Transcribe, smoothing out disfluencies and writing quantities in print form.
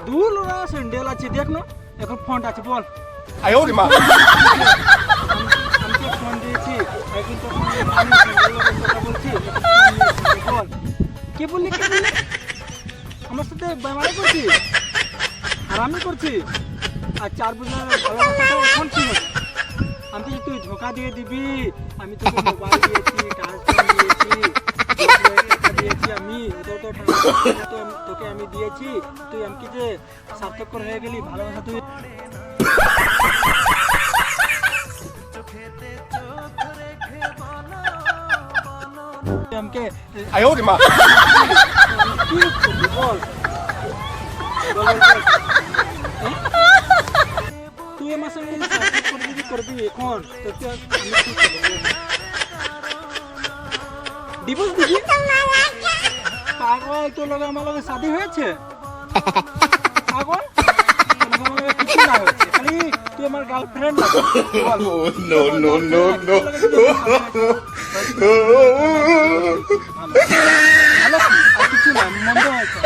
দূর ওরা স্যান্ডেল আছে দেখ না, এখন ফোন আছে বল। আরে মা, আমি ফোন দিয়েছি এখন তো আমি স্যান্ডেলের কথা বলছি, বল কে বললি কে বললি? আমার সাথে বেমানি করছি, হারামি করছি, আর 4 বছর ভালোবাসাটা এখন কি হচ্ছে? আমি তো তুই ধোকা দিয়ে দিবি, আমি তোকে মোবাইল দিয়েছি, টাচ দিয়েছি, দিয়েছি আমি তোকে আমি দিয়েছি, তুই আমাকে যে সার্থক হয়ে গেলি ভালোবাসা তুই আমাকে আরে মা, কি করবি বল? তুই আমার সঙ্গে সার্থক করে যদি করবি এখন তোকে আমি কি করবো? ডিভোর্স দিবি? পাগল, তোর লগে আমার লগে শাদী হয়েছে? পাগল, তোর লগে কিছু না হয়েছে, খালি তুই আমার গার্লফ্রেন্ড না। নো নো নো নো, ভালো কি? আর কিছু না, মন্দ হয়েছে।